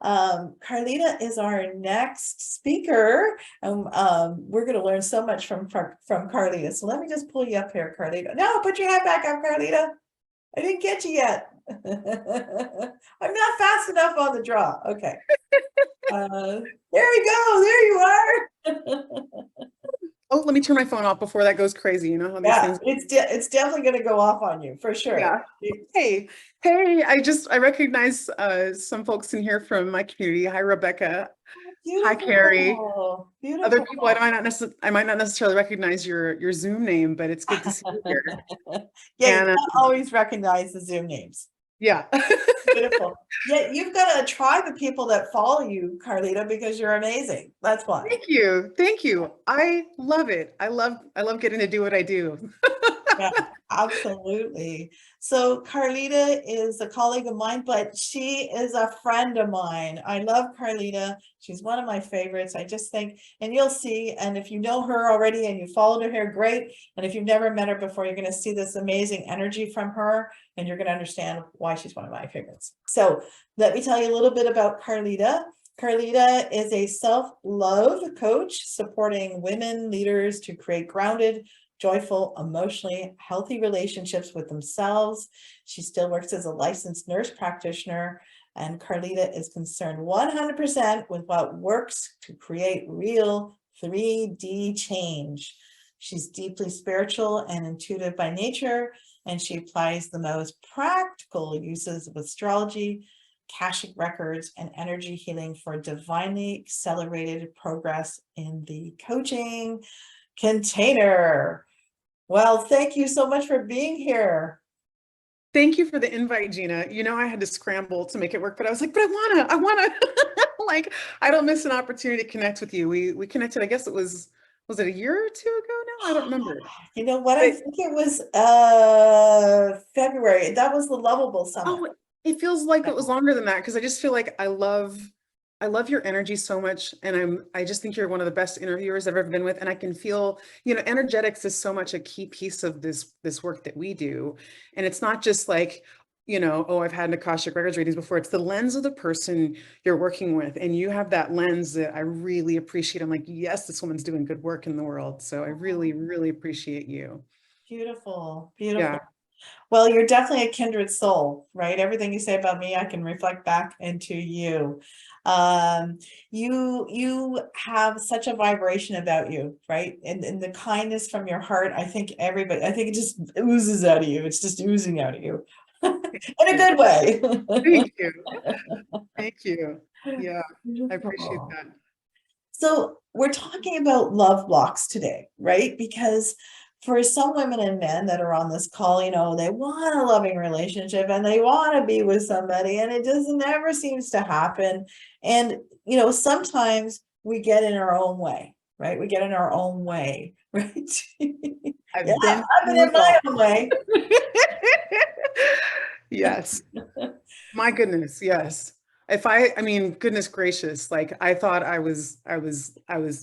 Karlita is our next speaker. We're going to learn so much from Karlita. So let me just pull you up here, Karlita. No, put your head back up, Karlita. I didn't get you yet. I'm not fast enough on the draw. Okay. There we go. There you are. Oh, let me turn my phone off before that goes crazy. You know how these Yeah, things. it's definitely going to go off on you for sure. Yeah. Hey, I recognize some folks in here from my community. Hi, Rebecca. Hi, Carrie. Beautiful. Other Beautiful. people I might not necessarily recognize your Zoom name, but it's good to see you here. Yeah, you And don't always recognize the Zoom names. yeah. Beautiful. Yeah, you've got a tribe of people that follow you, Karlita, because you're amazing. That's why. Thank you. Thank you. I love it. I love getting to do what I do. Yeah, absolutely. So Karlita is a colleague of mine, but she is a friend of mine. I love Karlita. She's one of my favorites. I just think, and you'll see, and if you know her already and you followed her here, great. And if you've never met her before, you're going to see this amazing energy from her, and you're going to understand why she's one of my favorites. So let me tell you a little bit about Karlita. Karlita is a self-love coach supporting women leaders to create grounded, joyful, emotionally healthy relationships with themselves. She still works as a licensed nurse practitioner, and Karlita is concerned 100% with what works to create real 3D change. She's deeply spiritual and intuitive by nature, and she applies the most practical uses of astrology, Akashic records, and energy healing for divinely accelerated progress in the coaching container. Well, thank you so much for being here. Thank you for the invite, Gina. You know, I had to scramble to make it work, but I was like, but I wanna, like, I don't miss an opportunity to connect with you. We connected, I guess it was it a year or two ago now? I don't remember. You know what? I But think it was February. That was the Lovable Summit. oh, it feels like it was longer than that because I just feel like I love your energy so much, and I just think you're one of the best interviewers I've ever been with, and I can feel, you know, energetics is so much a key piece of this work that we do, and it's not just like, you know, oh, I've had Akashic Records readings before. It's the lens of the person you're working with, and you have that lens that I really appreciate. I'm like, yes, this woman's doing good work in the world, so I really, really appreciate you. Beautiful, Yeah. beautiful. Well, you're definitely a kindred soul, right? Everything you say about me, I can reflect back into you. You have such a vibration about you, right? And the kindness from your heart, I think I think it just oozes out of you. It's just oozing out of you in a good way. Thank you. Thank you. Yeah, I appreciate Beautiful. that. So we're talking about love blocks today, right? Because for some women and men that are on this call, you know, they want a loving relationship and they want to be with somebody, and it just never seems to happen. And, you know, sometimes we get in our own way, right? We get in our own way, right? Yeah, I've been I've been through in it all. my own way. Yes. My goodness, yes. I mean, goodness gracious, like I thought I was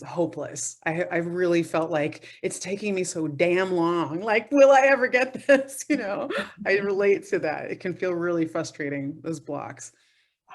hopeless. I really felt like it's taking me so damn long. Like, will I ever get this? You know, I relate to that. It can feel really frustrating, those blocks.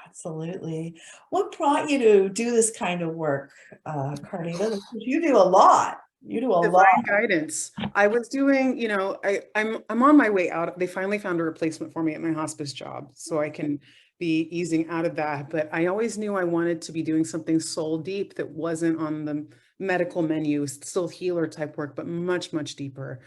Absolutely. What brought you to do this kind of work, Carnita? You do a lot. You do a lot. Divine guidance. I was doing, you know, I'm on my way out. They finally found a replacement for me at my hospice job, so I can be easing out of that. But I always knew I wanted to be doing something soul deep that wasn't on the medical menu, still healer type work, but much, much deeper.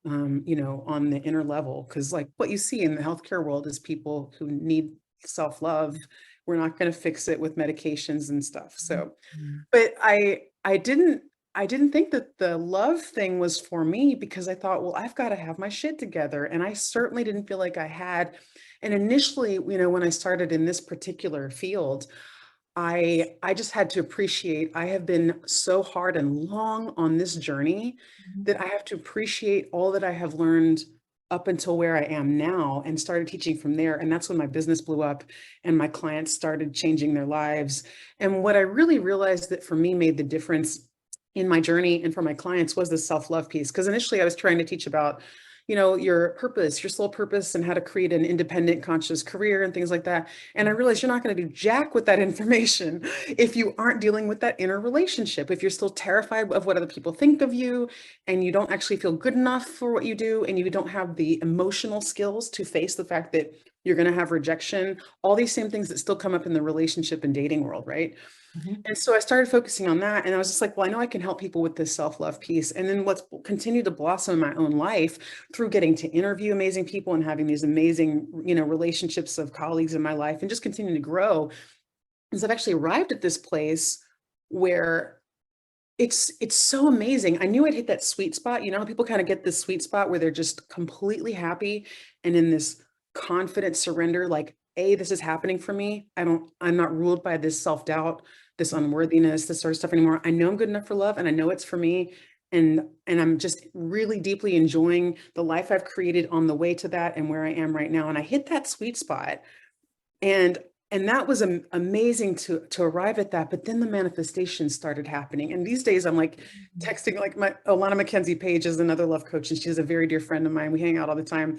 You know, on the inner level. Because like what you see in the healthcare world is people who need self-love. We're not going to fix it with medications and stuff. So Mhm. but I didn't think that the love thing was for me because I thought, well, I've got to have my shit together. And I certainly didn't feel like I had. And initially, you know, when I started in this particular field, I just had to appreciate I have been so hard and long on this journey that I have to appreciate all that I have learned up until where I am now and started teaching from there. And that's when my business blew up and my clients started changing their lives. And what I really realized that for me made the difference in my journey and for my clients was the self-love piece. Because initially I was trying to teach about, your purpose, your sole purpose, and how to create an independent, conscious career and things like that. And I realized you're not going to do jack with that information if you aren't dealing with that inner relationship, if you're still terrified of what other people think of you, and you don't actually feel good enough for what you do, and you don't have the emotional skills to face the fact that you're going to have rejection, all these same things that still come up in the relationship and dating world, right? Mhm. And so I started focusing on that. And I was just like, well, I know I can help people with this self-love piece. And then what's continued to blossom in my own life through getting to interview amazing people and having these amazing, relationships of colleagues in my life and just continuing to grow is I've actually arrived at this place where it's so amazing. I knew I'd hit that sweet spot. You know how people kind of get this sweet spot where they're just completely happy and in this confident surrender, like, A, this is happening for me. I'm not ruled by this self-doubt, this unworthiness, this sort of stuff anymore. I know I'm good enough for love and I know it's for me. And I'm just really deeply enjoying the life I've created on the way to that and where I am right now. And I hit that sweet spot. And that was amazing to arrive at that, but then the manifestation started happening. And these days I'm like texting, like, my Alana Mackenzie Page is another love coach, and she's a very dear friend of mine. We hang out all the time.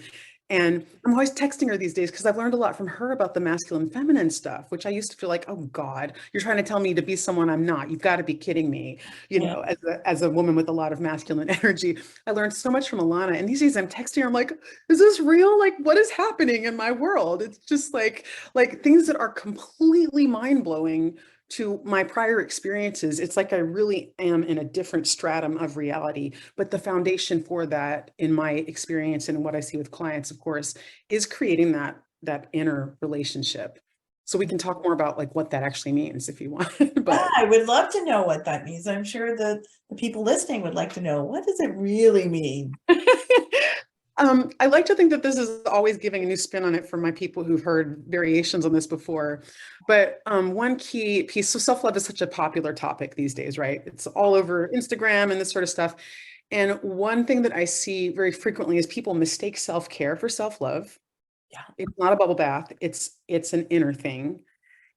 And I'm always texting her these days because I've learned a lot from her about the masculine feminine stuff, which I used to feel like, oh God, you're trying to tell me to be someone I'm not. You've got to be kidding me. Yeah. As a woman with a lot of masculine energy, I learned so much from Alana. And these days I'm texting her, I'm like, is this real? Like, what is happening in my world? It's just like things that are completely mind-blowing to my prior experiences. It's like I really am in a different stratum of reality. But the foundation for that, in my experience and what I see with clients, of course, is creating that inner relationship. So we can talk more about like what that actually means if you want. Yeah, But I would love to know what that means. I'm sure the people listening would like to know, what does it really mean? I like to think that this is always giving a new spin on it for my people who've heard variations on this before. But one key piece, so self-love is such a popular topic these days, right? It's all over Instagram and this sort of stuff. And one thing that I see very frequently is people mistake self-care for self-love. Yeah. It's not a bubble bath, it's an inner thing.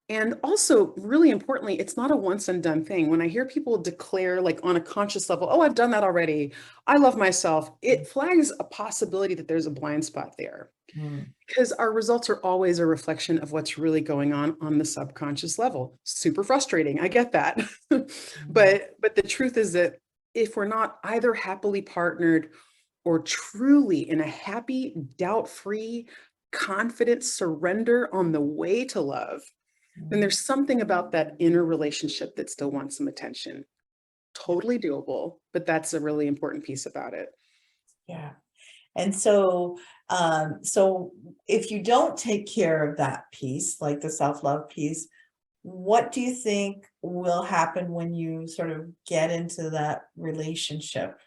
And also, really importantly, it's not a once and done thing. When I hear people declare, like on a conscious level, oh, I've done that already, I love myself, it flags a possibility that there's a blind spot there. Mm. Because our results are always a reflection of what's really going on the subconscious level. Super frustrating, I get that. Mm. But the truth is that if we're not either happily partnered or truly in a happy, doubt-free, confident surrender on the way to love, then Mm. there's something about that inner relationship that still wants some attention. Totally doable, but that's a really important piece about it. Yeah. And so if you don't take care of that piece, like the self-love piece, what do you think will happen when you sort of get into that relationship?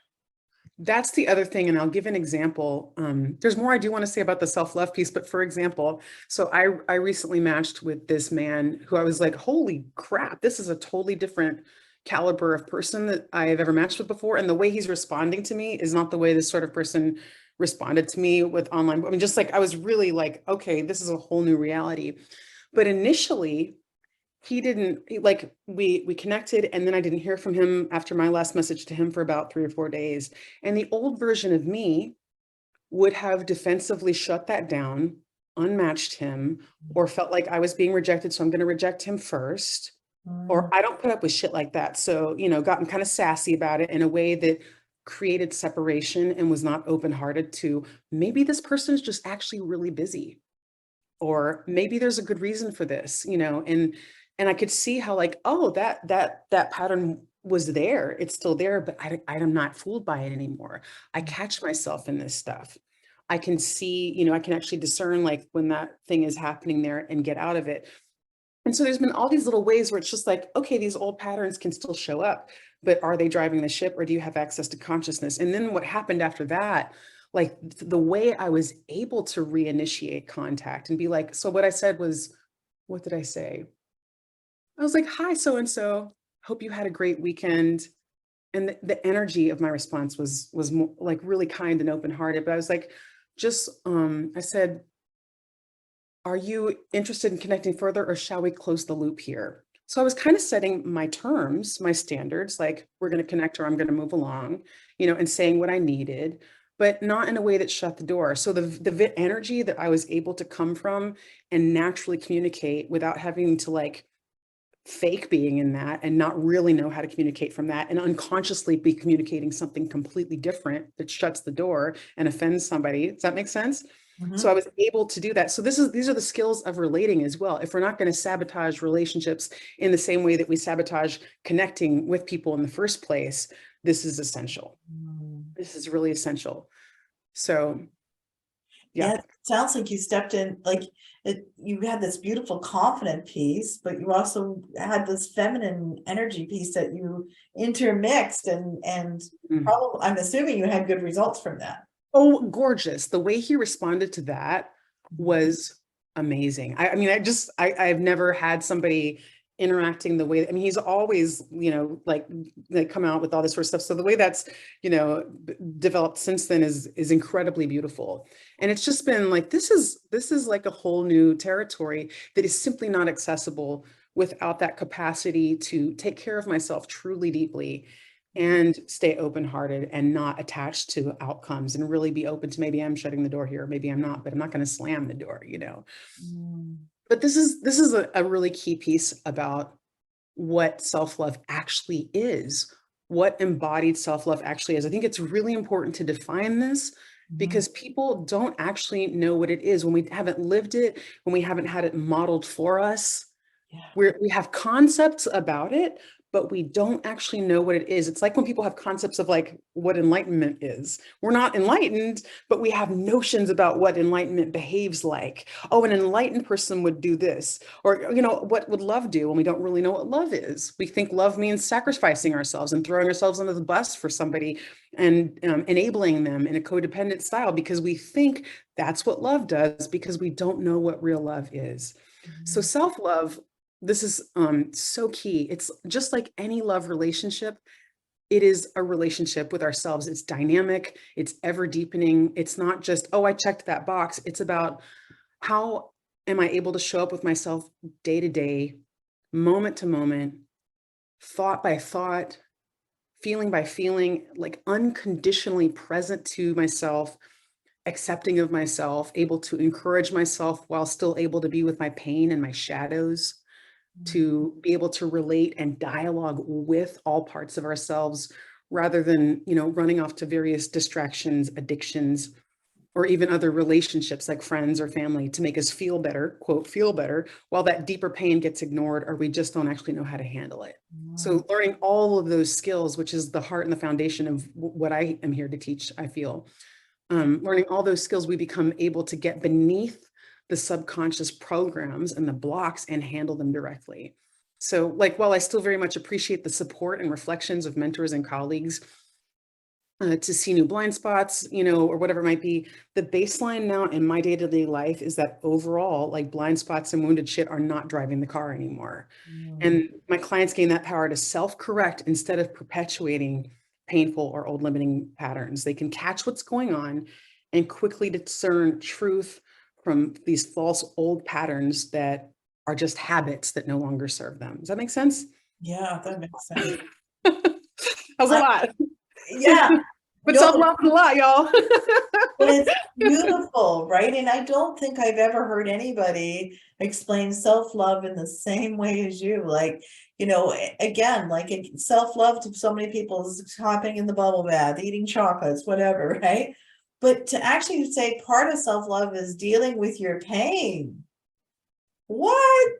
That's the other thing, and I'll give an example. There's more I do want to say about the self-love piece, but for example, so I recently matched with this man who I was like, holy crap, this is a totally different caliber of person that I've ever matched with before. And the way he's responding to me is not the way this sort of person responded to me with online. I mean, just like I was really like, okay, this is a whole new reality. But initially, he didn't like we connected, and then I didn't hear from him after my last message to him for about 3 or 4 days. And the old version of me would have defensively shut that down, unmatched him, or felt like I was being rejected, so I'm going to reject him first, Mm. or I don't put up with shit like that. So, gotten kind of sassy about it in a way that created separation and was not open-hearted to maybe this person's just actually really busy, or maybe there's a good reason for this, and I could see how, like, oh, that pattern was there, it's still there, but I'm not fooled by it anymore. I catch myself in this stuff. I can see, I can actually discern like when that thing is happening there and get out of it. And so there's been all these little ways where it's just like, okay, these old patterns can still show up, but are they driving the ship, or do you have access to consciousness? And then what happened after that, like the way I was able to reinitiate contact and be like, so what I said was, what did I say? I was like, hi, so and so. Hope you had a great weekend. And the energy of my response was more, like really kind and open-hearted. But I was like, I said, are you interested in connecting further, or shall we close the loop here? So I was kind of setting my terms, my standards, like we're going to connect or I'm going to move along, and saying what I needed. but not in a way that shut the door. So the energy that I was able to come from and naturally communicate without having to like fake being in that and not really know how to communicate from that and unconsciously be communicating something completely different that shuts the door and offends somebody. Does that make sense? So I Mhm. was able to do that. So these are the skills of relating as well. If we're not going to sabotage relationships in the same way that we sabotage connecting with people in the first place, this is essential. Mm. This is really essential. So yeah. Yeah, it sounds like you stepped in, like you had this beautiful confident piece, but you also had this feminine energy piece that you intermixed and Mm. probably, I'm assuming you had good results from that. Oh, gorgeous. The way he responded to that Mhm. was amazing. I mean, I've never had somebody interacting the way, I mean, he's always, like come out with all this sort of stuff. So the way that's, developed since then is incredibly beautiful. And it's just been like, this is like a whole new territory that is simply not accessible without that capacity to take care of myself truly deeply and stay open-hearted and not attached to outcomes and really be open to maybe I'm shutting the door here, maybe I'm not, but I'm not going to slam the door. Mm. But this is a really key piece about what self-love actually is, what embodied self-love actually is. I think it's really important to define this Mhm. because people don't actually know what it is when we haven't lived it, when we haven't had it modeled for us. Yeah. We have concepts about it, but we don't actually know what it is. It's like when people have concepts of like what enlightenment is. We're not enlightened, but we have notions about what enlightenment behaves like. Oh, an enlightened person would do this. Or, what would love do when we don't really know what love is? We think love means sacrificing ourselves and throwing ourselves under the bus for somebody and enabling them in a codependent style because we think that's what love does because we don't know what real love is. So Mhm. self-love, this is so key. It's just like any love relationship. It is a relationship with ourselves. It's dynamic. It's ever deepening. It's not just, oh, I checked that box. It's about how am I able to show up with myself day to day, moment to moment, thought by thought, feeling by feeling, like unconditionally present to myself, accepting of myself, able to encourage myself while still able to be with my pain and my shadows, Mhm. to be able to relate and dialogue with all parts of ourselves rather than, running off to various distractions, addictions, or even other relationships like friends or family to make us feel better, quote, feel better, while that deeper pain gets ignored or we just don't actually know how to handle it. Mhm. So learning all of those skills, which is the heart and the foundation of what I am here to teach, I feel, learning all those skills, we become able to get beneath the subconscious programs and the blocks and handle them directly. So, like, while I still very much appreciate the support and reflections of mentors and colleagues to see new blind spots, or whatever it might be, the baseline now in my day to day life is that overall, like, blind spots and wounded shit are not driving the car anymore. Mhm. And my clients gain that power to self correct instead of perpetuating painful or old limiting patterns. They can catch what's going on and quickly discern truth from these false old patterns that are just habits that no longer serve them. Does that make sense? Yeah, that makes sense. That was a I, lot. yeah, But no, self-love is a lot, y'all. but it's beautiful, right? And I don't think I've ever heard anybody explain self-love in the same way as you. Like, again, like self-love to so many people is hopping in the bubble bath, eating chocolates, whatever, right? But to actually say part of self-love is dealing with your pain. What?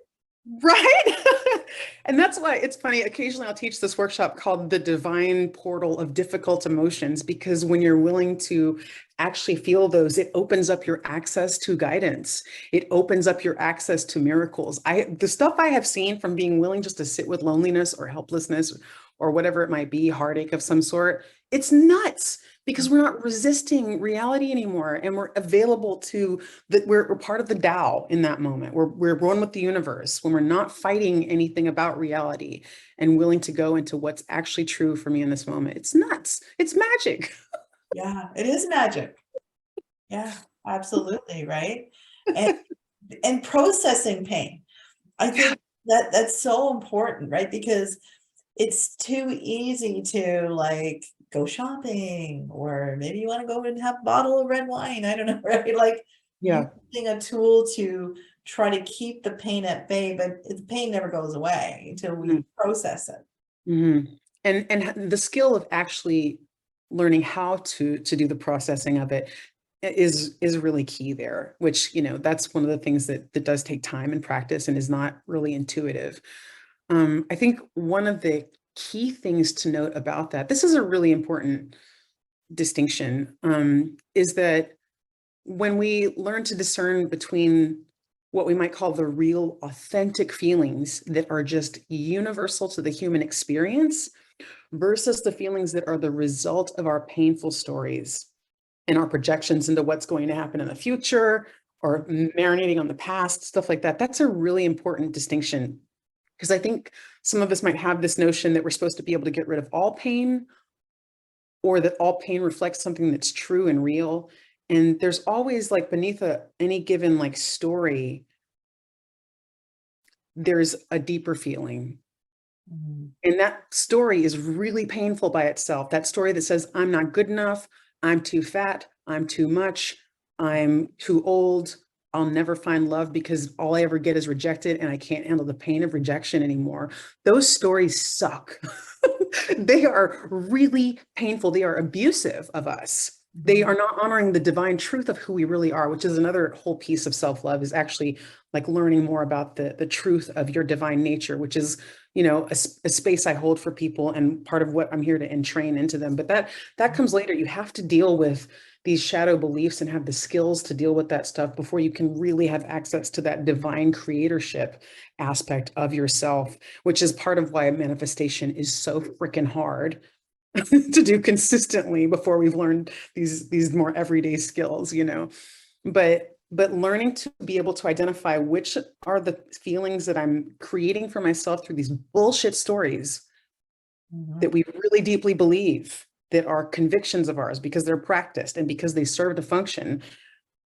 Right? And that's why it's funny. Occasionally, I'll teach this workshop called The Divine Portal of Difficult Emotions, because when you're willing to actually feel those, it opens up your access to guidance. It opens up your access to miracles. The stuff I have seen from being willing just to sit with loneliness or helplessness or whatever it might be, heartache of some sort, it's nuts because we're not resisting reality anymore and we're available to that. We're part of the Tao in that moment. We're one with the universe when we're not fighting anything about reality and willing to go into what's actually true for me in this moment. It's nuts. It's magic. Yeah, it is magic. Yeah, absolutely, right? And and processing pain. I Yeah. think that that's so important, right? Because it's too easy to like go shopping, or maybe you want to go and have a bottle of red wine. I don't know, right? Like Yeah. using a tool to try to keep the pain at bay, but the pain never goes away until we process it. Mhm. And the skill of actually learning how to do the processing of it is really key there, which, that's one of the things that does take time and practice and is not really intuitive. I think one of the key things to note about that, this is a really important distinction, is that when we learn to discern between what we might call the real authentic feelings that are just universal to the human experience versus the feelings that are the result of our painful stories and our projections into what's going to happen in the future or marinating on the past, stuff like that. That's a really important distinction because I think some of us might have this notion that we're supposed to be able to get rid of all pain or that all pain reflects something that's true and real. And there's always like beneath any given like story, there's a deeper feeling. Mhm. And that story is really painful by itself. That story that says, I'm not good enough, I'm too fat, I'm too much, I'm too old, I'll never find love because all I ever get is rejected and I can't handle the pain of rejection anymore. Those stories suck. They are really painful. They are abusive of us. They Mhm. are not honoring the divine truth of who we really are, which is another whole piece of self-love, is actually like learning more about the truth of your divine nature, which is, a space I hold for people and part of what I'm here to entrain into them. But that comes later. You have to deal with these shadow beliefs and have the skills to deal with that stuff before you can really have access to that divine creatorship aspect of yourself, which is part of why manifestation is so freaking hard to do consistently before we've learned these more everyday skills, but learning to be able to identify which are the feelings that I'm creating for myself through these bullshit stories Mhm. that we really deeply believe that are convictions of ours because they're practiced and because they served a function.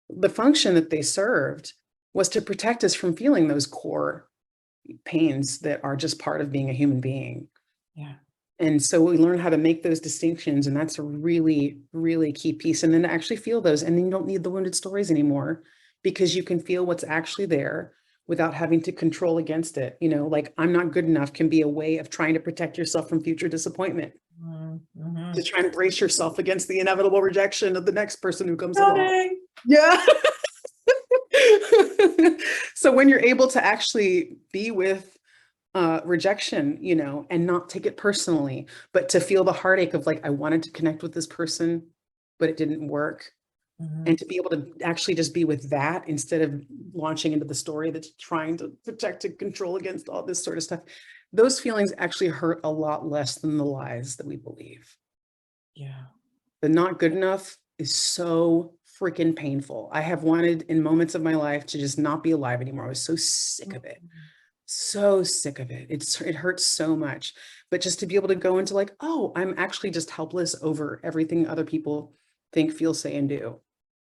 The function that they served was to protect us from feeling those core pains that are just part of being a human being. Yeah. And so we learn how to make those distinctions, and that's a really, really key piece. And then to actually feel those, and then you don't need the wounded stories anymore because you can feel what's actually there without having to control against it. Like I'm not good enough can be a way of trying to protect yourself from future disappointment, to Mhm. try and brace yourself against the inevitable rejection of the next person who comes along. Coming. Yeah. So when you're able to actually be with rejection, and not take it personally, but to feel the heartache of like, I wanted to connect with this person, but it didn't work. Mhm. And to be able to actually just be with that instead of launching into the story that's trying to protect and control against all this sort of stuff. Those feelings actually hurt a lot less than the lies that we believe. Yeah. The not good enough is so freaking painful. I have wanted in moments of my life to just not be alive anymore. I was so sick of it. Mhm. So sick of it. It hurts so much. But just to be able to go into like, oh, I'm actually just helpless over everything other people think, feel, say, and do.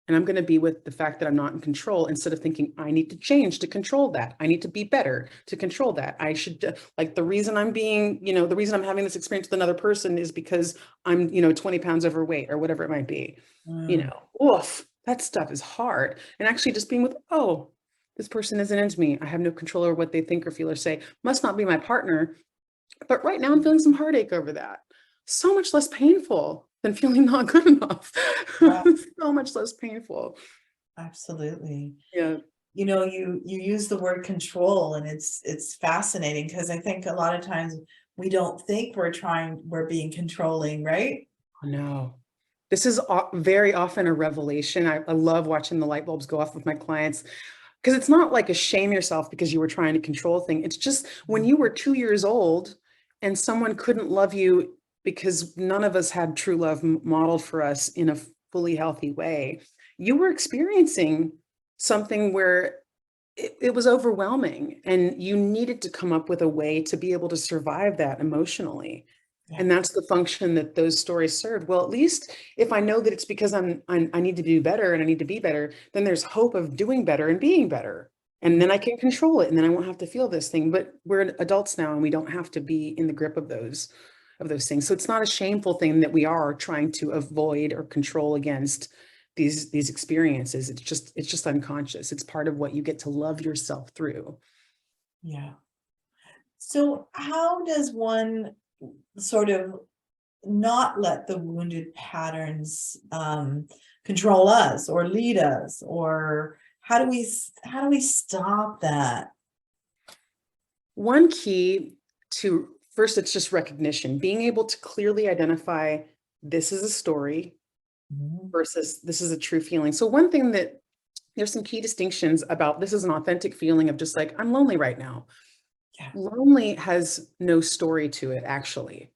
And I'm going to be with the fact that I'm not in control instead of thinking I need to change to control that. I need to be better to control that. I should like the reason I'm being, the reason I'm having this experience with another person is because I'm, 20 pounds overweight or whatever it might be. Mm. Oof, that stuff is hard. And actually just being with, oh, this person isn't into me. I have no control over what they think or feel or say. Must not be my partner. But right now I'm feeling some heartache over that. So much less painful than feeling not good enough. Yeah, So much less painful. absolutely. Yeah. You use the word control, and it's fascinating because I think a lot of times we don't think we're being controlling, right? Oh, no. This is very often a revelation. I love watching the light bulbs go off with my clients because it's not like a shame yourself because you were trying to control thing. It's just when you were 2 years old and someone couldn't love you because none of us had true love modeled for us in a fully healthy way, you were experiencing something where it was overwhelming and you needed to come up with a way to be able to survive that emotionally. Yeah. And that's the function that those stories served. Well, at least if I know that it's because I need to do better and I need to be better, then there's hope of doing better and being better. And Mm. then I can control it and then I won't have to feel this thing. But we're adults now and we don't have to be in the grip of of those things. So it's not a shameful thing that we are trying to avoid or control against these experiences. It's just unconscious. It's part of what you get to love yourself through. Yeah. So how does one sort of not let the wounded patterns control us or lead us, or how do we stop that? One key to first, it's just recognition, being able to clearly identify this is a story Mhm. versus this is a true feeling. So one thing that there's some key distinctions about this is an authentic feeling of just like, I'm lonely right now. Yeah. Lonely has no story to it, actually.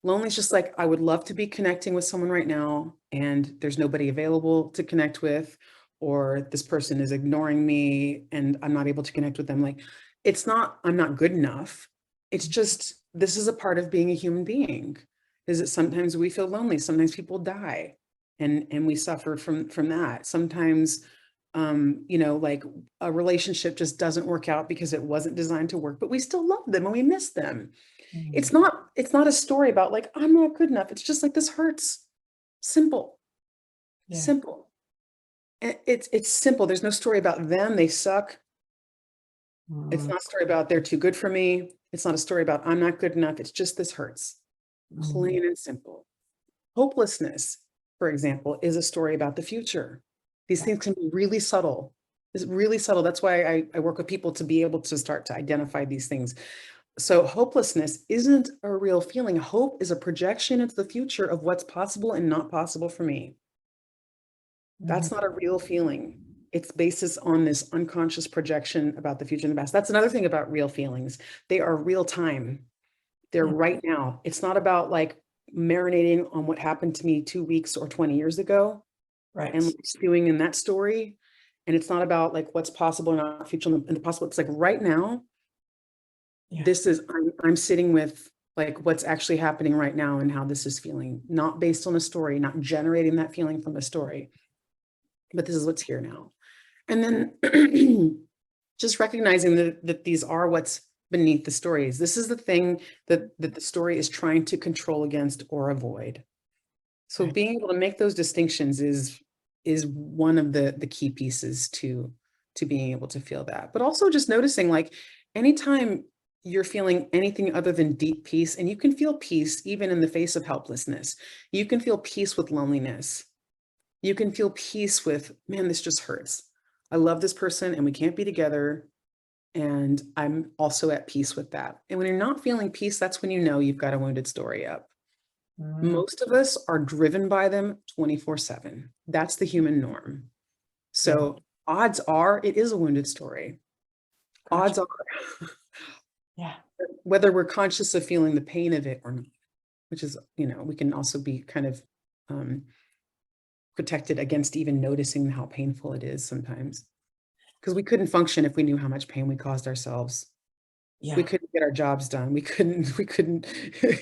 Lonely is just like, I would love to be connecting with someone right now, and there's nobody available to connect with, or this person is ignoring me and I'm not able to connect with them. Like, it's not, I'm not good enough. It's just, this is a part of being a human being, is that sometimes we feel lonely. Sometimes people die and we suffer from that. Sometimes, you know, like a relationship just doesn't work out because it wasn't designed to work, but we still love them and we miss them. Mhm. It's not a story about like, I'm not good enough. It's just like, this hurts. Simple, Yeah. simple. It's simple. There's no story about them. They suck. It's Mhm. not a story about they're too good for me. It's not a story about I'm not good enough. It's just this hurts. Mhm. Plain and simple. Hopelessness, for example, is a story about the future. These Yeah. things can be really subtle. It's really subtle. That's why I work with people to be able to start to identify these things. So hopelessness isn't a real feeling. Hope is a projection into the future of what's possible and not possible for me. Mhm. That's not a real feeling. It's basis on this unconscious projection about the future and the past. That's another thing about real feelings. They are real time. They're Yeah. right now. It's not about like marinating on what happened to me 2 weeks or 20 years ago and Right. like stewing in that story. And it's not about like what's possible or not future and the possible. It's like right now, Yeah. this is I'm sitting with like what's actually happening right now and how this is feeling, not based on a story, not generating that feeling from a story, but this is what's here now. And then just recognizing that these are what's beneath the stories. This is the thing that the story is trying to control against or avoid. So Right. being able to make those distinctions is one of the key pieces to being able to feel that. But also just noticing like anytime you're feeling anything other than deep peace, and you can feel peace even in the face of helplessness. You can feel peace with loneliness. You can feel peace with, man, this just hurts. I love this person and we can't be together. And I'm also at peace with that. And when you're not feeling peace, that's when you know you've got a wounded story up. Mhm. Most of us are driven by them 24/7. That's the human norm. Yeah. So odds are it is a wounded story. Gotcha. Odds are, Yeah. whether we're conscious of feeling the pain of it or not, which is, you know, we can also be kind of um, protected against even noticing how painful it is sometimes. Because we couldn't function if we knew how much pain we caused ourselves. We Yeah. couldn't get our jobs done. We couldn't,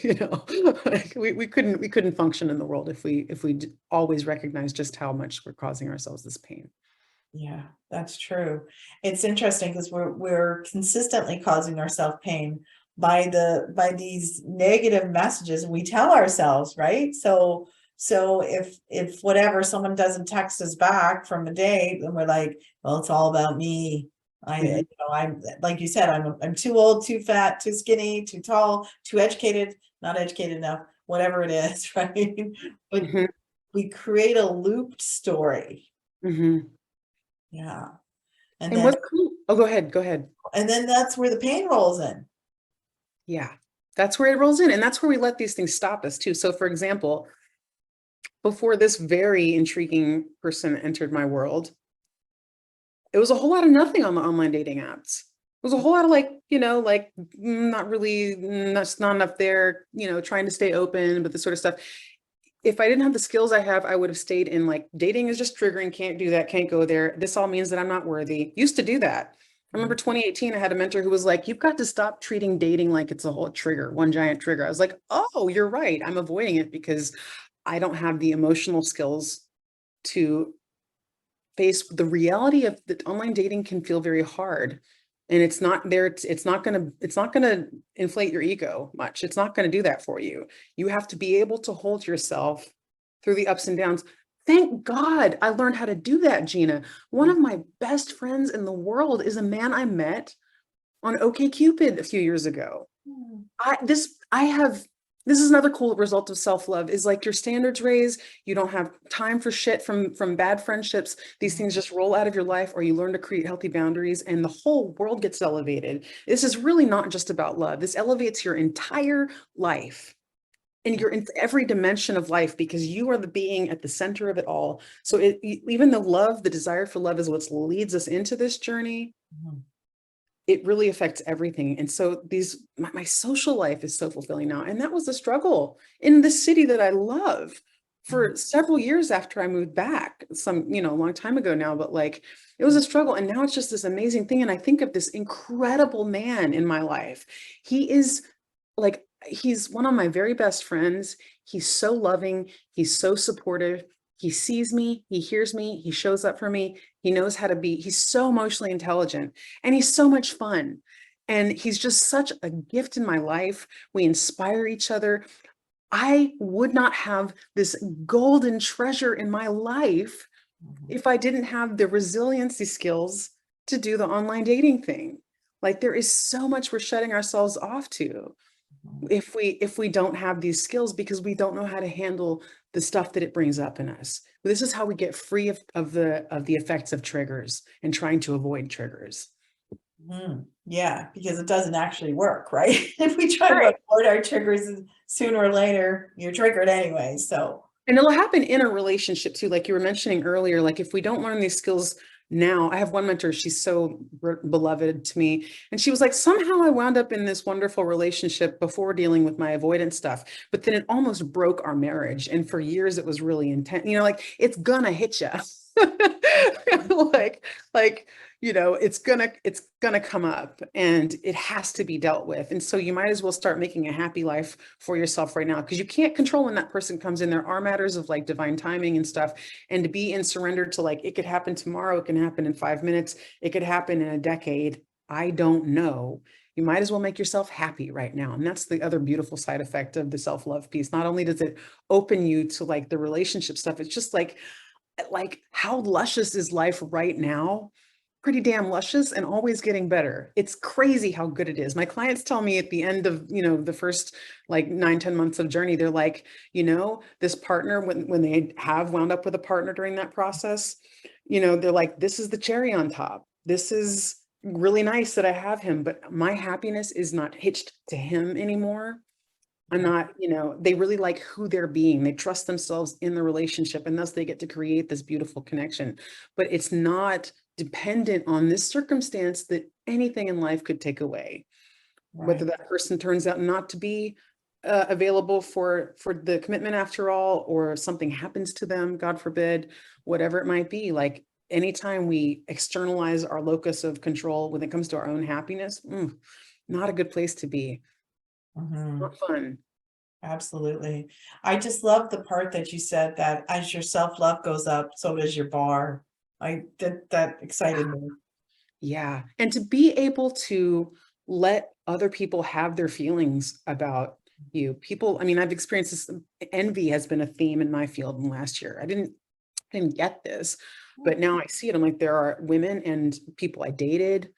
you know, like we couldn't function in the world if we always recognize just how much we're causing ourselves this pain. Yeah, that's true. It's interesting because we're consistently causing ourselves pain by these negative messages we tell ourselves, right? So if whatever someone doesn't text us back from a date, and we're like, well, it's all about me. Mhm, I'm like you said, I'm too old, too fat, too skinny, too tall, too educated, not educated enough, whatever it is, right? But mhm, we create a looped story. mhm. Yeah. And And then what's cool, oh, go ahead, go ahead. that's where the pain rolls in. Yeah, that's where it rolls in, and that's where we let these things stop us too. So for example, before this very intriguing person entered my world, it was a whole lot of nothing on the online dating apps. It was a whole lot of like, you know, like not really, that's not enough there, you know, trying to stay open, but this sort of stuff. If I didn't have the skills I have, I would have stayed in like dating is just triggering, can't do that, can't go there. This all means that I'm not worthy. Used to do that. I remember 2018, I had a mentor who was like, you've got to stop treating dating like it's a whole trigger, one giant trigger. I was like, oh, you're right. I'm avoiding it because I don't have the emotional skills to face the reality of that online dating can feel very hard. And it's not there, it's not gonna inflate your ego much. It's not gonna do that for you. You have to be able to hold yourself through the ups and downs. Thank God I learned how to do that, Gina. One of my best friends in the world is a man I met on OkCupid a few years ago. Mm. I have this is another cool result of self-love is like your standards raise, you don't have time for shit from bad friendships. These things just roll out of your life, or you learn to create healthy boundaries and the whole world gets elevated. This is really not just about love. This elevates your entire life and you're in every dimension of life because you are the being at the center of it all. So even the love, the desire for love is what leads us into this journey. Mhm. It really affects everything. And so my social life is so fulfilling now. And that was a struggle in the city that I love Mhm. for several years after I moved back, a long time ago now, but like it was a struggle. And now it's just this amazing thing. And I think of this incredible man in my life. He is like, he's one of my very best friends. He's so loving. He's so supportive. He sees me, he hears me, he shows up for me. He knows how to be, he's so emotionally intelligent and he's so much fun. And he's just such a gift in my life. We inspire each other. I would not have this golden treasure in my life Mhm. if I didn't have the resiliency skills to do the online dating thing. Like there is so much we're shutting ourselves off to Mhm. if we don't have these skills because we don't know how to handle the stuff that it brings up in us. This is how we get free of the effects of triggers and trying to avoid triggers. Yeah, because it doesn't actually work, right? If we try to Right. avoid our triggers, sooner or later, you're triggered anyway, so. And it'll happen in a relationship too, like you were mentioning earlier, like if we don't learn these skills now, I have one mentor, she's so beloved to me. And she was like, somehow I wound up in this wonderful relationship before dealing with my avoidance stuff, but then it almost broke our marriage. And for years it was really intense, like it's gonna hit you. like, like, it's gonna come up and it has to be dealt with. And so you might as well start making a happy life for yourself right now because you can't control when that person comes in. There are matters of like divine timing and stuff. And to be in surrender to like it could happen tomorrow, it can happen in 5 minutes, it could happen in a decade. I don't know. You might as well make yourself happy right now. And that's the other beautiful side effect of the self-love piece. Not only does it open you to like the relationship stuff, it's just like how luscious is life right now? Pretty damn luscious and always getting better. It's crazy how good it is. My clients tell me at the end of, the first like 9, 10 months of journey, they're like, this partner, when they have wound up with a partner during that process, they're like, this is the cherry on top. This is really nice that I have him, but my happiness is not hitched to him anymore. I'm not, they really like who they're being. They trust themselves in the relationship and thus they get to create this beautiful connection. But it's not dependent on this circumstance that anything in life could take away. Whether Right. that person turns out not to be available for the commitment after all, or something happens to them, God forbid, whatever it might be. Like anytime we externalize our locus of control when it comes to our own happiness, not a good place to be. Mhm. Not fun. Absolutely. I just love the part that you said that as your self-love goes up, so does your bar. That excited me. Yeah. And to be able to let other people have their feelings about you. People, I mean, I've experienced this. Envy has been a theme in my field in the last year. I didn't get this, but now I see it. I'm like, there are women and people I dated,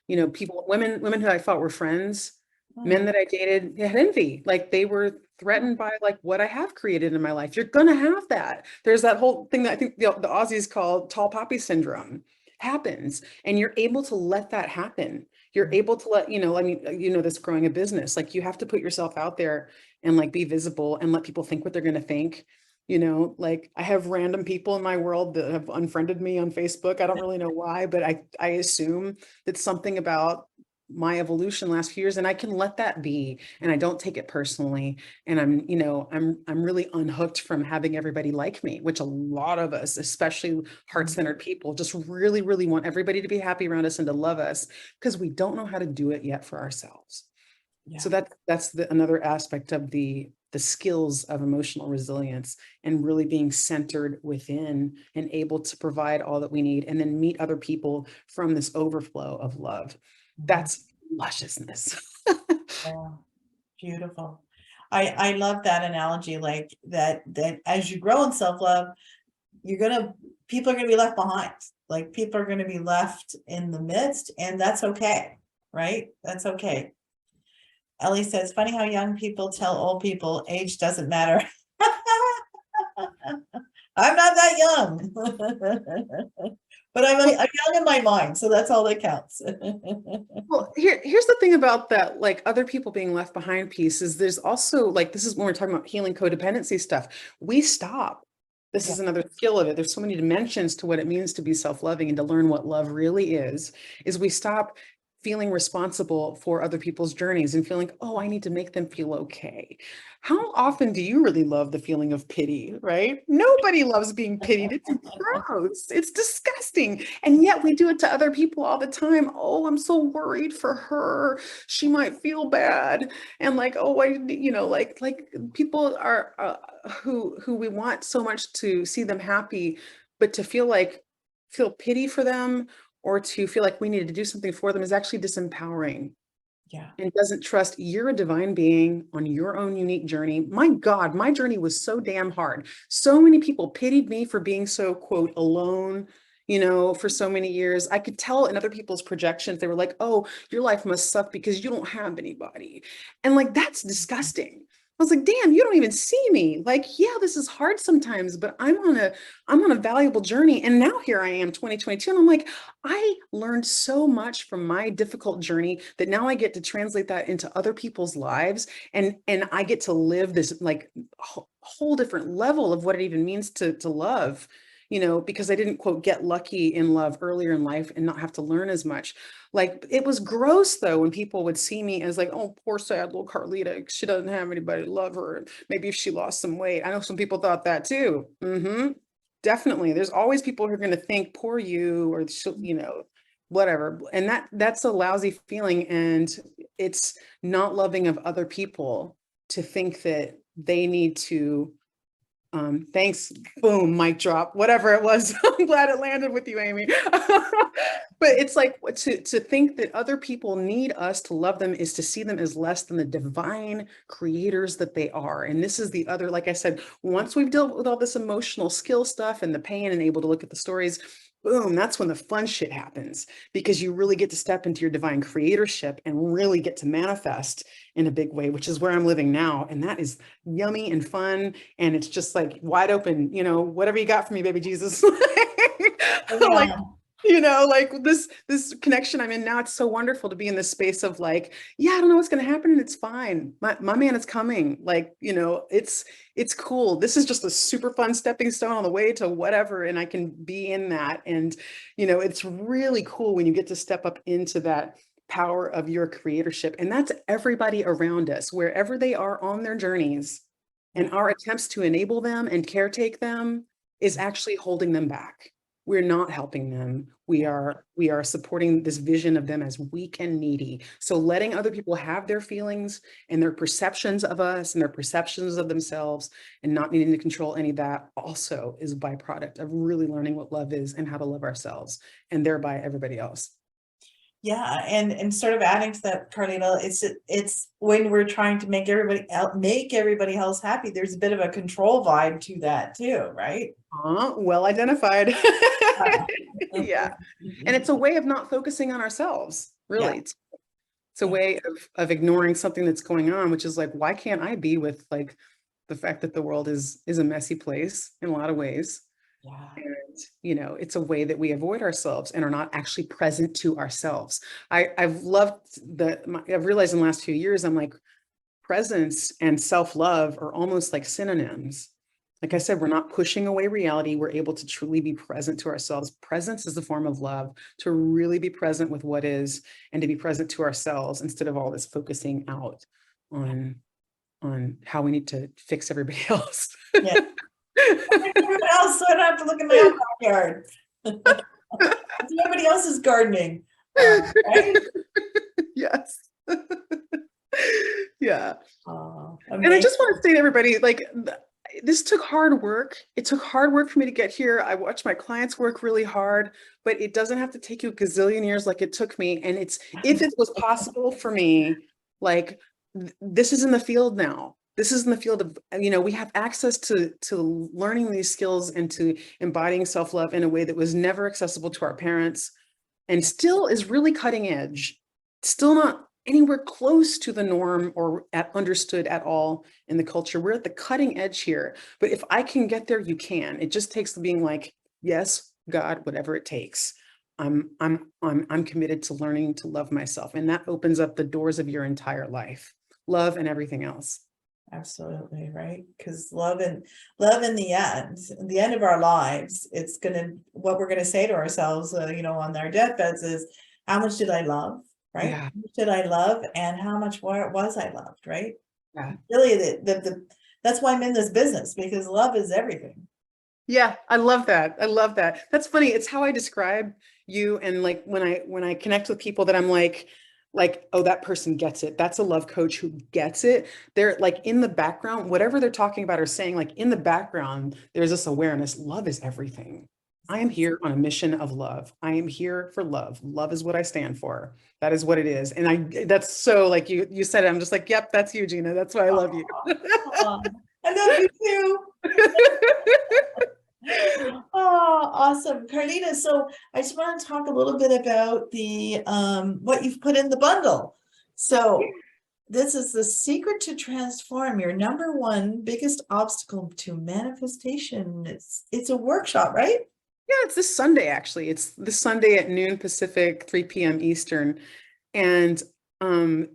women who I thought were friends, men Mhm. that I dated, they had envy. Like they were threatened by like what I have created in my life. You're gonna have that. There's that whole thing that I think the Aussies call tall poppy syndrome happens, and you're able to let that happen. You're able to let, I mean, this growing a business, like you have to put yourself out there and like be visible and let people think what they're going to think. Like I have random people in my world that have unfriended me on Facebook. I don't really know why, but I assume that something about my evolution last few years, and I can let that be, and I don't take it personally. And I'm really unhooked from having everybody like me, which a lot of us, especially heart-centered people, just really, really want everybody to be happy around us and to love us because we don't know how to do it yet for ourselves. So Yeah. that's another aspect of the skills of emotional resilience and really being centered within and able to provide all that we need and then meet other people from this overflow of love. Mhm. That's lusciousness. Yeah, beautiful. I love that analogy, like that as you grow in self-love, you're gonna people are gonna be left behind. Like people are gonna be left in the midst, and that's okay, right? That's okay. Ellie says, funny how young people tell old people age doesn't matter. I'm not that young. But Well, I'm young in my mind, so that's all that counts. well, here's the thing about that, like other people being left behind piece is there's also like, this is when we're talking about healing codependency stuff. We stop. This Yeah, is another skill of it. There's so many dimensions to what it means to be self-loving and to learn what love really is we stop feeling responsible for other people's journeys and feeling, oh, I need to make them feel okay. How often do you really love the feeling of pity, right? Nobody loves being pitied. It's gross. It's disgusting. And yet we do it to other people all the time. Oh, I'm so worried for her. She might feel bad. And like, oh, like people are who we want so much to see them happy, but to feel pity for them or to feel like we needed to do something for them is actually disempowering yeah, and doesn't trust you're a divine being on your own unique journey. My God, my journey was so damn hard. So many people pitied me for being so, quote, alone, for so many years. I could tell in other people's projections, they were like, oh, your life must suck because you don't have anybody. And like, that's disgusting. I was like, damn, you don't even see me. Like, yeah, this is hard sometimes, but I'm on a valuable journey. And now here I am, 2022. And I'm like, I learned so much from my difficult journey that now I get to translate that into other people's lives and I get to live this like whole different level of what it even means to love, because I didn't quote get lucky in love earlier in life and not have to learn as much. Like it was gross though when people would see me as like, oh, poor sad little Karlita, she doesn't have anybody to love her. Maybe if she lost some weight. I know some people thought that too. Definitely. There's always people who are going to think poor you or whatever. And that's a lousy feeling. And it's not loving of other people to think that they need to thanks, boom, mic drop, whatever it was. I'm glad it landed with you, Amy. But it's like to think that other people need us to love them is to see them as less than the divine creators that they are. And this is the other, like I said, once we've dealt with all this emotional skill stuff and the pain and able to look at the stories, boom, that's when the fun shit happens because you really get to step into your divine creatorship and really get to manifest in a big way, which is where I'm living now. And that is yummy and fun. And it's just like wide open, whatever you got for me, baby Jesus. bring it Like, on. like this connection I'm in now, it's so wonderful to be in this space of like, yeah, I don't know what's going to happen and it's fine. My man is coming. Like, it's cool. This is just a super fun stepping stone on the way to whatever. And I can be in that. And, it's really cool when you get to step up into that power of your creatorship. And that's everybody around us, wherever they are on their journeys. Yeah. And our attempts to enable them and caretake them is actually holding them back. We're not helping them. We are supporting this vision of them as weak and needy. So letting other people have their feelings and their perceptions of us and their perceptions of themselves and not needing to control any of that also is a byproduct of really learning what love is and how to love ourselves and thereby everybody else. Yeah, and sort of adding to that, Carlita, it's when we're trying to make everybody else happy, there's a bit of a control vibe to that too, right? Well identified. Yeah. Yeah. And it's a way of not focusing on ourselves, Yeah, really. It's a yeah, way of ignoring something that's going on, which is like, why can't I be with like the fact that the world is a messy place in a lot of ways? yeah, And it's a way that we avoid ourselves and are not actually present to ourselves. I've loved I've realized in the last few years, I'm like, presence and self-love are almost like synonyms. Like I said, we're not pushing away reality. We're able to truly be present to ourselves. Presence is a form of love, to really be present with what is and to be present to ourselves instead of all this focusing out on how we need to fix everybody else. yeah. Everyone else, so I don't have to look in my own backyard. Do everybody else's gardening. Right? Yes. Yeah. And I Amazing. just want to say to everybody, like, this took hard work. It took hard work for me to get here. I watch my clients work really hard, but it doesn't have to take you a gazillion years like it took me. And it's, if it was possible for me, like this is in the field now. This is in the field of, we have access to learning these skills and to embodying self-love in a way that was never accessible to our parents and still is really cutting edge, still not anywhere close to the norm or understood at all in the culture. We're at the cutting edge here. But if I can get there, you can. It just takes being like, yes, God, whatever it takes. I'm committed to learning to love myself. And that opens up the doors of your entire life, love and everything else. Absolutely, right? Because love in the end of our lives, it's what we're gonna say to ourselves, on our deathbeds is, how much did I love? Right? Yeah. How much did I love, and how much more was I loved? Right? Yeah. Really, that's why I'm in this business, because love is everything. Yeah, I love that. I love that. That's funny. It's how I describe you. And like when I connect with people that I'm like, oh, that person gets it. That's a love coach who gets it. They're like in the background, whatever they're talking about or saying, like in the background, there's this awareness. Love is everything. I am here on a mission of love. I am here for love. Love is what I stand for. That is what it is. And that's so like you said it. I'm just like, yep, that's you, Gina. That's why I love you. Aw, I love you too. Oh, awesome. Carlita, so I just want to talk a little bit about the what you've put in the bundle. So this is the secret to transform your number one biggest obstacle to manifestation. It's a workshop, right? Yeah, it's this Sunday, actually. It's this Sunday at noon Pacific, 3 p.m. Eastern. And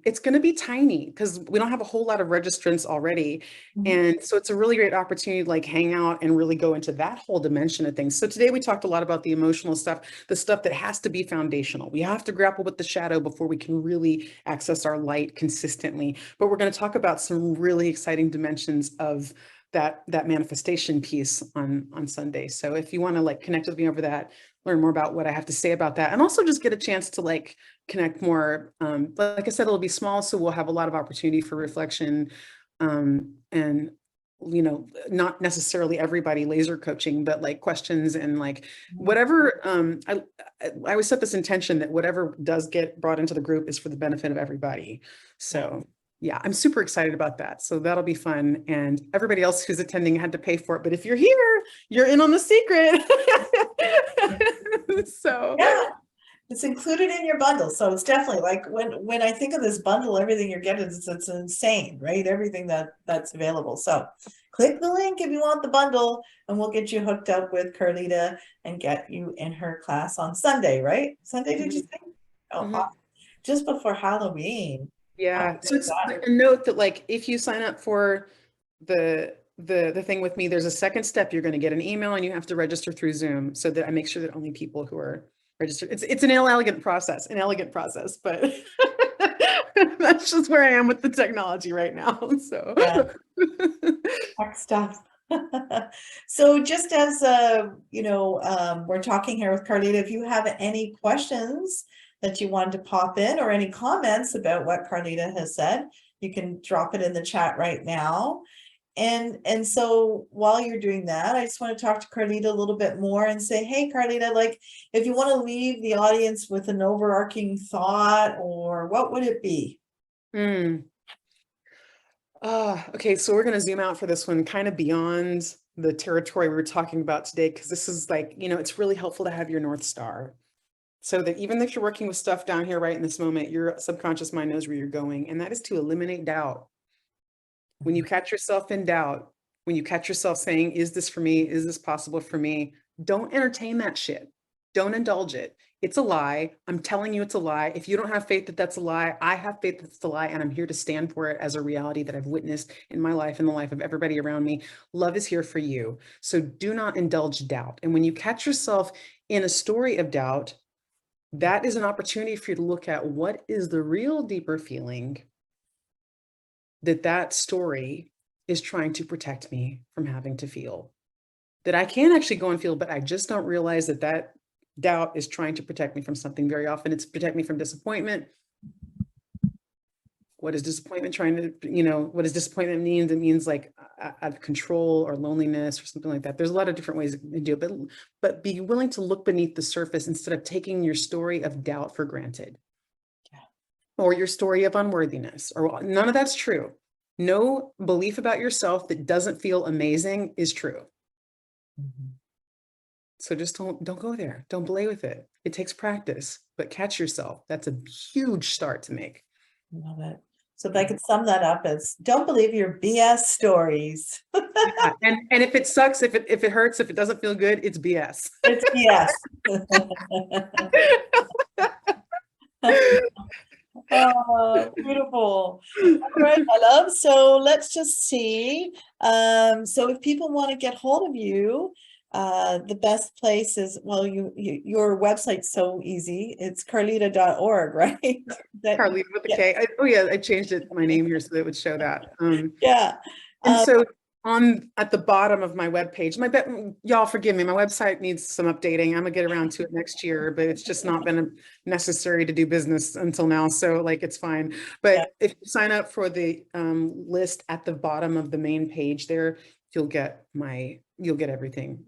it's going to be tiny because we don't have a whole lot of registrants already. Mhm. And so it's a really great opportunity to like hang out and really go into that whole dimension of things. So today we talked a lot about the emotional stuff, the stuff that has to be foundational. We have to grapple with the shadow before we can really access our light consistently. But we're going to talk about some really exciting dimensions of that manifestation piece on Sunday. So if you want to like connect with me over that, learn more about what I have to say about that, and also just get a chance to like connect more. Like I said, it'll be small, so we'll have a lot of opportunity for reflection, and not necessarily everybody laser coaching, but like questions and like whatever. I always set this intention that whatever does get brought into the group is for the benefit of everybody. So yeah, I'm super excited about that. So that'll be fun. And everybody else who's attending had to pay for it. But if you're here, you're in on the secret. So Yeah, it's included in your bundle. So it's definitely like when I think of this bundle, everything you're getting it's insane, right? Everything that's available. So click the link if you want the bundle, and we'll get you hooked up with Carlita and get you in her class on Sunday, right? Sunday, did you say? Oh, Mhm. awesome. Just before Halloween. How Yeah. So great is it's that? a note that like if you sign up for the thing with me, there's a second step. You're going to get an email and you have to register through Zoom so that I make sure that only people who are registered. It's an elegant process, but that's just where I am with the technology right now. So Yeah. Tech stuff. So just as we're talking here with Carlita, if you have any questions that you wanted to pop in or any comments about what Carlita has said, you can drop it in the chat right now. And so while you're doing that, I just want to talk to Carlita a little bit more and say, hey, Carlita, like if you want to leave the audience with an overarching thought, or what would it be? Mm. Okay, so we're going to zoom out for this one, kind of beyond the territory we were talking about today, because this is like, it's really helpful to have your North Star. So that even if you're working with stuff down here right in this moment, your subconscious mind knows where you're going, and that is to eliminate doubt. When you catch yourself in doubt, when you catch yourself saying, is this for me? Is this possible for me? Don't entertain that shit. Don't indulge it. It's a lie. I'm telling you it's a lie. If you don't have faith that that's a lie, I have faith that it's a lie, and I'm here to stand for it as a reality that I've witnessed in my life and the life of everybody around me. Love is here for you. So do not indulge doubt. And when you catch yourself in a story of doubt, that is an opportunity for you to look at what is the real deeper feeling that story is trying to protect me from having to feel. That I can actually go and feel, but I just don't realize that doubt is trying to protect me from something. Very often it's protect me from disappointment. What is disappointment trying to, what does disappointment mean? It means like out of control or loneliness or something like that. There's a lot of different ways to do it, but be willing to look beneath the surface instead of taking your story of doubt for granted. Yeah. Or your story of unworthiness, or none of that's true. No belief about yourself that doesn't feel amazing is true. Mhm. So just don't go there. Don't play with it. It takes practice, but catch yourself. That's a huge start to make. Love it. So if I could sum that up as, don't believe your BS stories. Yeah. And if it sucks, if it hurts, if it doesn't feel good, it's BS. It's BS. Oh, beautiful. All right, my love. So let's just see. So if people want to get hold of you, the best place is, well, your website's so easy. It's karlita.org, right? That, Karlita with a yeah, K. Oh yeah, I changed my name here so that it would show that. yeah. And Um, so at the bottom of my webpage, y'all forgive me, my website needs some updating. I'm gonna get around to it next year, but it's just not been necessary to do business until now. So like, it's fine. yeah, But if you sign up for the list at the bottom of the main page there, you'll get everything,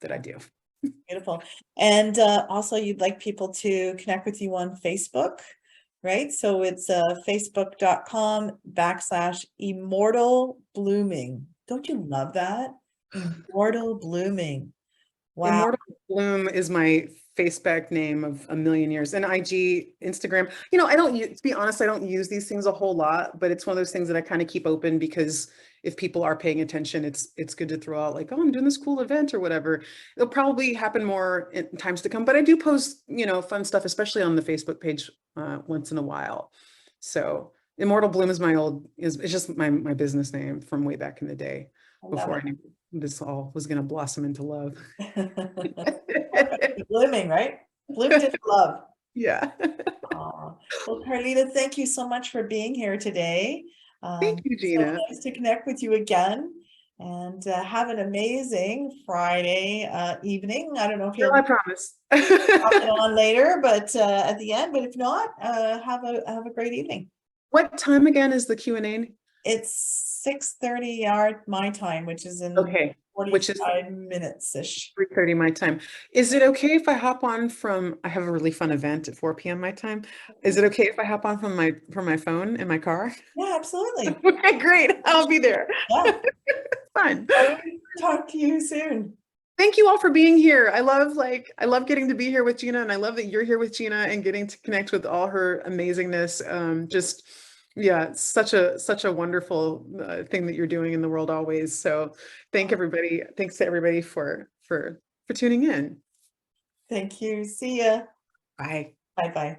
that I do. beautiful. And also you'd like people to connect with you on Facebook, right? So it's facebook.com/immortal blooming. Don't you love that? Immortal blooming. Wow. Immortal Bloom is my Facebook name of a million years, and IG, Instagram. I don't use, to be honest, I don't use these things a whole lot, but it's one of those things that I kind of keep open because if people are paying attention, it's good to throw out like, oh, I'm doing this cool event or whatever. It'll probably happen more in times to come, but I do post, fun stuff, especially on the Facebook page once in a while. So Immortal Bloom is it's just my business name from way back in the day I love before I knew this all was going to blossom into love. it. Blooming, right? Bloomed into love. Yeah. Aw. Well, Karlita, thank you so much for being here today. Thank you, So Gina. nice to connect with you again, and have an amazing Friday evening. I don't know if No, you'll I be promise. popping on later, but at the end, but if not, have a great evening. What time again is the Q&A? It's 6:30 our my time, which is in Okay, which is 45 minutes-ish. 3:30 my time. Is it okay if I hop on I have a really fun event at 4 p.m. my time. Is it okay if I hop on from my phone in my car? Yeah, absolutely. Okay, great. I'll be there. Yeah. Fine. All right. Talk to you soon. Thank you all for being here. I love getting to be here with Gina, and I love that you're here with Gina and getting to connect with all her amazingness. Yeah, it's such a wonderful thing that you're doing in the world always. So thanks to everybody for tuning in. Thank you. See ya. Bye. Bye bye.